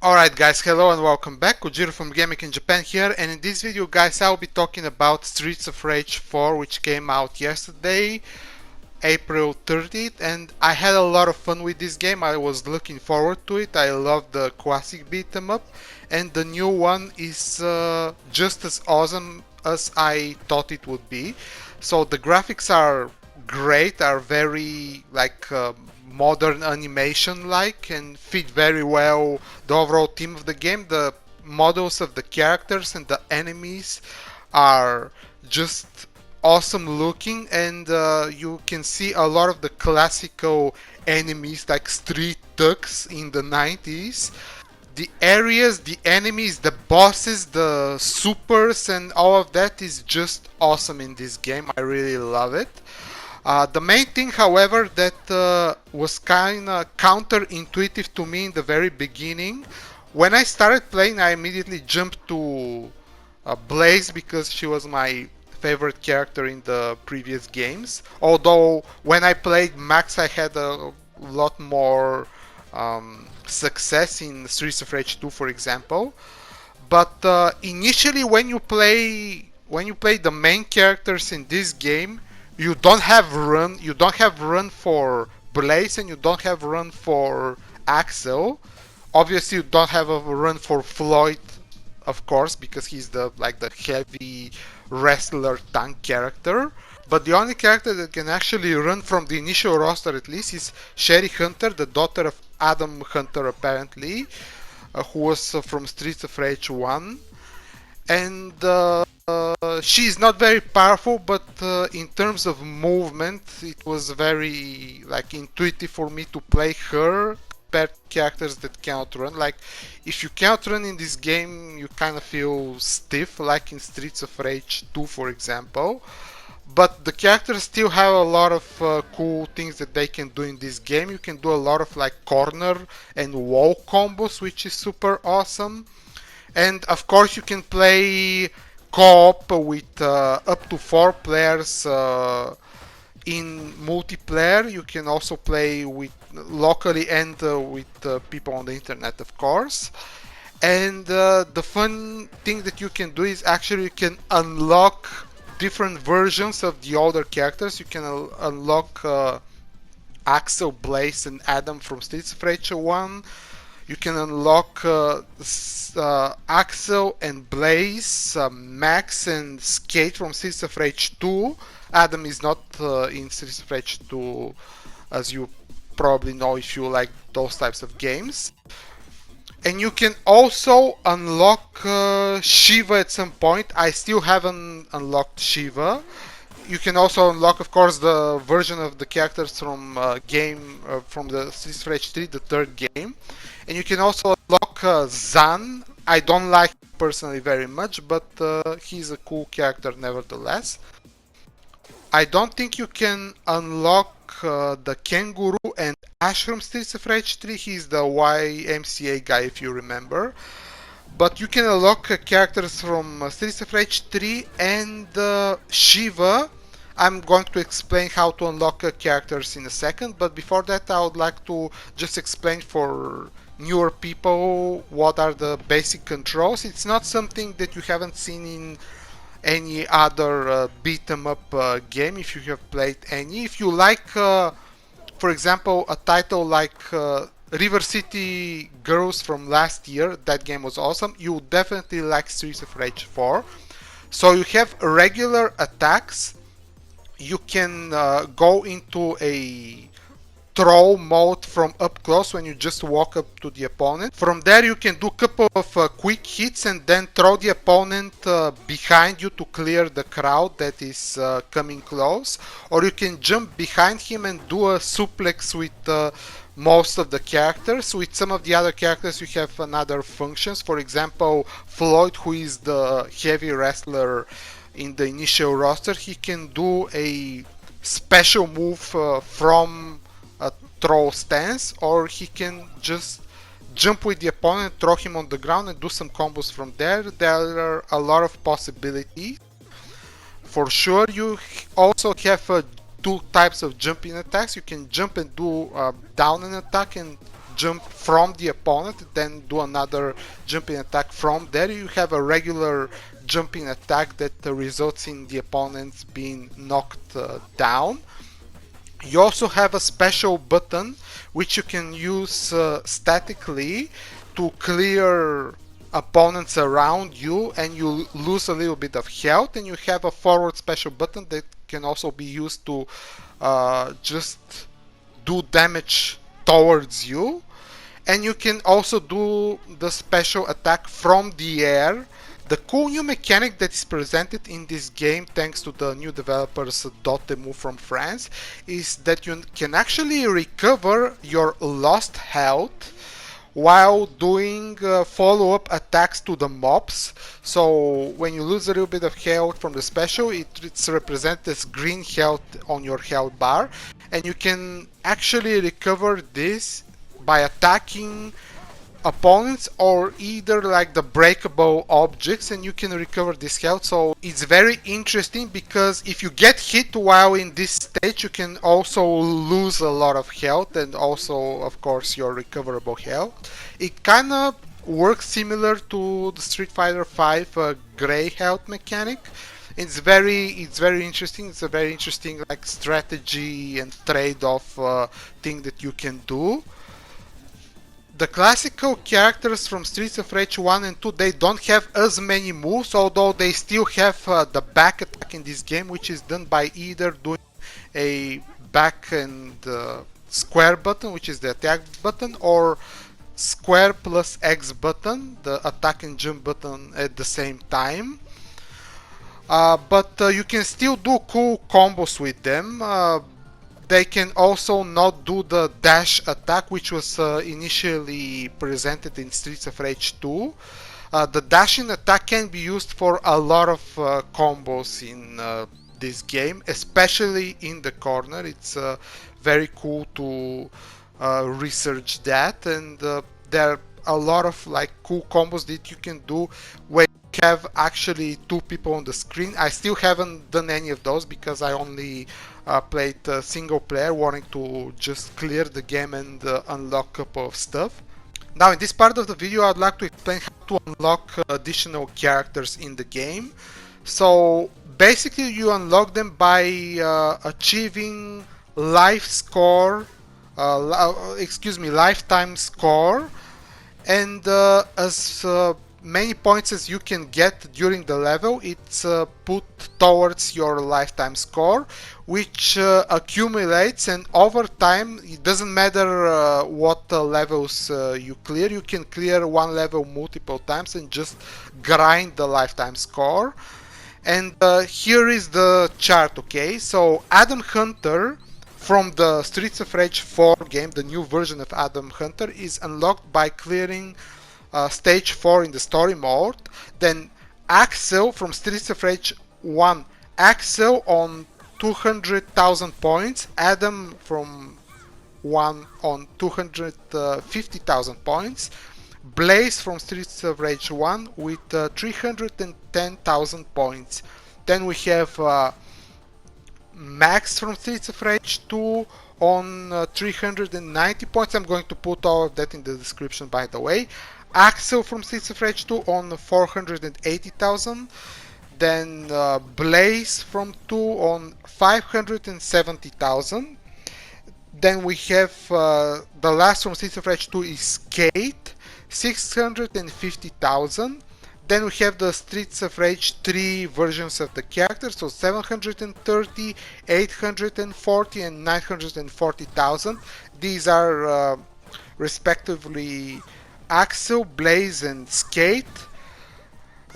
Alright guys, hello and welcome back. Kojiro from GamingandJapan here, and in this video guys I'll be talking about Streets of Rage 4, which came out yesterday, April 30th, and I had a lot of fun with this game. I was looking forward to it. I love the classic beat 'em up, and the new one is just as awesome as I thought it would be. So the graphics are great, are very modern animation like, and fit very well the overall theme of the game. The models of the characters and the enemies are just awesome looking, and you can see a lot of the classical enemies like street thugs in the 90s. The areas, the enemies, the bosses, the supers, and all of that is just awesome in this game. I really love it. The main thing, however, that was kind of counterintuitive to me in the very beginning, when I started playing, I immediately jumped to Blaze because she was my favorite character in the previous games. Although when I played Max, I had a lot more success in Streets of Rage 2, for example. But initially, when you play the main characters in this game, you don't have run for Blaze, and you don't have run for Axel. Obviously, you don't have a run for Floyd, of course, because he's the heavy wrestler tank character. But the only character that can actually run from the initial roster, at least, is Sherry Hunter, the daughter of Adam Hunter, apparently, who was from Streets of Rage 1. And she's not very powerful, but in terms of movement, it was very intuitive for me to play her compared to characters that cannot run. Like, if you cannot run in this game, you kind of feel stiff, like in Streets of Rage 2, for example. But the characters still have a lot of cool things that they can do in this game. You can do a lot of corner and wall combos, which is super awesome. And of course, you can play co-op with up to 4 players in multiplayer. You can also play with locally and with people on the internet, of course. And the fun thing that you can do is actually you can unlock different versions of the older characters. You can unlock Axel, Blaze, and Adam from Streets of Rage 1. You can unlock Axel and Blaze, Max and Skate from Streets of Rage 2. Adam is not in Streets of Rage 2, as you probably know if you like those types of games. And you can also unlock Shiva at some point. I still haven't unlocked Shiva. You can also unlock, of course, the version of the characters from from the Streets of Rage 3, the third game. And you can also unlock Zan. I don't like him personally very much, but he's a cool character nevertheless. I don't think you can unlock the Kangaroo and Ash from Streets of Rage 3. He's the YMCA guy, if you remember. But you can unlock characters from Streets of Rage 3 and Shiva. I'm going to explain how to unlock characters in a second, but before that I would like to just explain for newer people what are the basic controls. It's not something that you haven't seen in any other beat 'em up game, if you have played any. If you like, for example, a title like River City Girls from last year, that game was awesome. You definitely like Streets of Rage 4. So you have regular attacks. You can go into a throw mode from up close when you just walk up to the opponent. From there you can do a couple of quick hits and then throw the opponent behind you to clear the crowd that is coming close. Or you can jump behind him and do a suplex with most of the characters. With some of the other characters you have another functions. For example, Floyd, who is the heavy wrestler in the initial roster, he can do a special move from a throw stance, or he can just jump with the opponent, throw him on the ground and do some combos from there. There are a lot of possibilities. For sure, you also have two types of jumping attacks. You can jump and do down an attack and jump from the opponent, then do another jumping attack from there. You have a regular jumping attack that results in the opponents being knocked down. You also have a special button which you can use statically to clear opponents around you, and you lose a little bit of health. And you have a forward special button that can also be used to just do damage towards you. And you can also do the special attack from the air. The cool new mechanic that is presented in this game, thanks to the new developers Dotemu from France, is that you can actually recover your lost health while doing follow-up attacks to the mobs. So when you lose a little bit of health from the special, it's represented as green health on your health bar, and you can actually recover this by attacking opponents or either like the breakable objects, and you can recover this health. So it's very interesting because if you get hit while in this stage, you can also lose a lot of health and also of course your recoverable health. It kind of works similar to the Street Fighter V gray health mechanic. It's very interesting. It's a very interesting like strategy and trade-off thing that you can do. The classical characters from Streets of Rage 1 and 2, they don't have as many moves, although they still have the back attack in this game, which is done by either doing a back and square button, which is the attack button, or square plus X button, the attack and jump button at the same time. But you can still do cool combos with them. They can also not do the dash attack, which was initially presented in Streets of Rage 2. The dashing attack can be used for a lot of combos in this game, especially in the corner. It's very cool to research that, and there are a lot of like cool combos that you can do when you have actually two people on the screen. I still haven't done any of those because I only played single player, wanting to just clear the game and unlock a couple of stuff. Now in this part of the video I'd like to explain how to unlock additional characters in the game. So basically you unlock them by achieving lifetime score, and as many points as you can get during the level, it's put towards your lifetime score, which accumulates, and over time, it doesn't matter what levels you clear, you can clear one level multiple times and just grind the lifetime score. And here is the chart, okay? So Adam Hunter from the Streets of Rage 4 game, the new version of Adam Hunter, is unlocked by clearing stage 4 in the story mode. Then Axel from Streets of Rage 1, Axel on 200,000 points, Adam from 1 on 250,000 points, Blaze from Streets of Rage 1 with 310,000 points. Then we have Max from Streets of Rage 2 on 390 points. I'm going to put all of that in the description, by the way. Axel from Streets of Rage 2 on 480,000. Then Blaze from 2 on 570,000. Then we have the last from Streets of Rage 2 is Kate, 650,000. Then we have the Streets of Rage 3 versions of the characters, so 730, 840 and 940,000. These are respectively Axel, Blaze and Skate.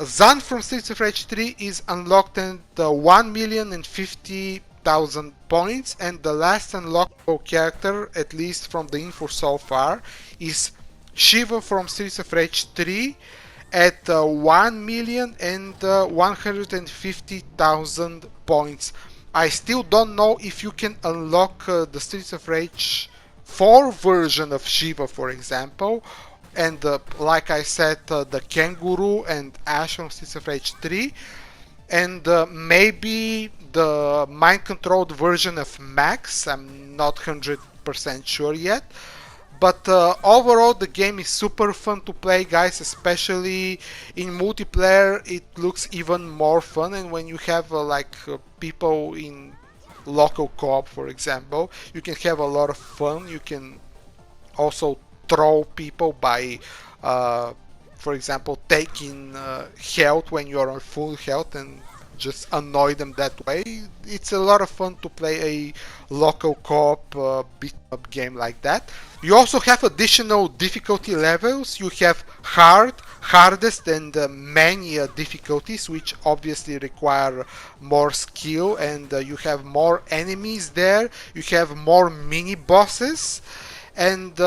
Zan from Streets of Rage 3 is unlocked at 1,050,000 points, and the last unlockable character, at least from the info so far, is Shiva from Streets of Rage 3 at 1,150,000 points. I still don't know if you can unlock the Streets of Rage 4 version of Shiva, for example, and like I said, the Kangaroo and Ash from Streets of Rage 3, and maybe the mind-controlled version of Max. I'm not 100% sure yet. But overall the game is super fun to play, guys, especially in multiplayer. It looks even more fun, and when you have people in local co-op, for example, you can have a lot of fun. You can also throw people by for example, taking health when you're on full health and just annoy them that way. It's a lot of fun to play a local co-op beat up game like that. You also have additional difficulty levels. You have hard, hardest, and many difficulties, which obviously require more skill, and you have more enemies there. You have more mini bosses, and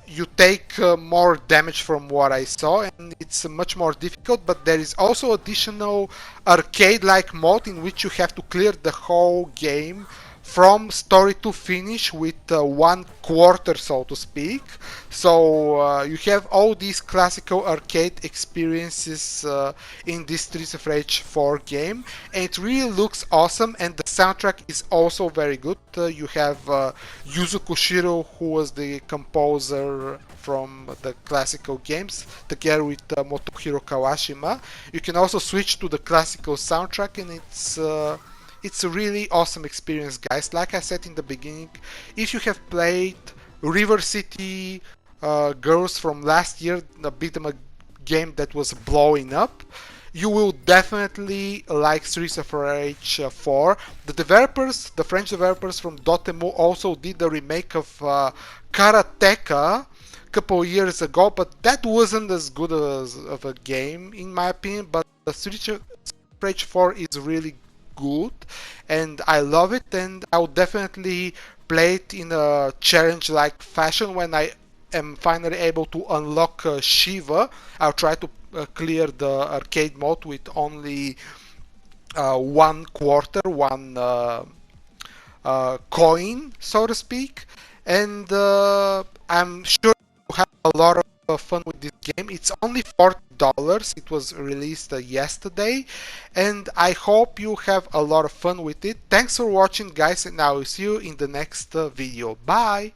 you take more damage from what I saw, and it's much more difficult. But there is also additional arcade-like mode in which you have to clear the whole game from story to finish with 1/4, so to speak. So you have all these classical arcade experiences in this Streets of Rage 4 game, and it really looks awesome, and the soundtrack is also very good. You have Yuzo Koshiro, who was the composer from the classical games, together with Motohiro Kawashima. You can also switch to the classical soundtrack, and it's a really awesome experience, guys. Like I said in the beginning, if you have played River City Girls from last year, the beat 'em up game that was blowing up, you will definitely like Streets of Rage 4. The developers, the French developers from Dotemu, also did a remake of Karateka a couple years ago, but that wasn't as good of a game in my opinion. But the Streets of Rage 4 is really good, and I love it, and I'll definitely play it in a challenge-like fashion when I am finally able to unlock Shiva. I'll try to clear the arcade mode with only 1/4, one coin, so to speak, and I'm sure you have a lot of fun with this game. It's only $40. It was released yesterday, and I hope you have a lot of fun with it. Thanks for watching, guys, and I will see you in the next video. Bye!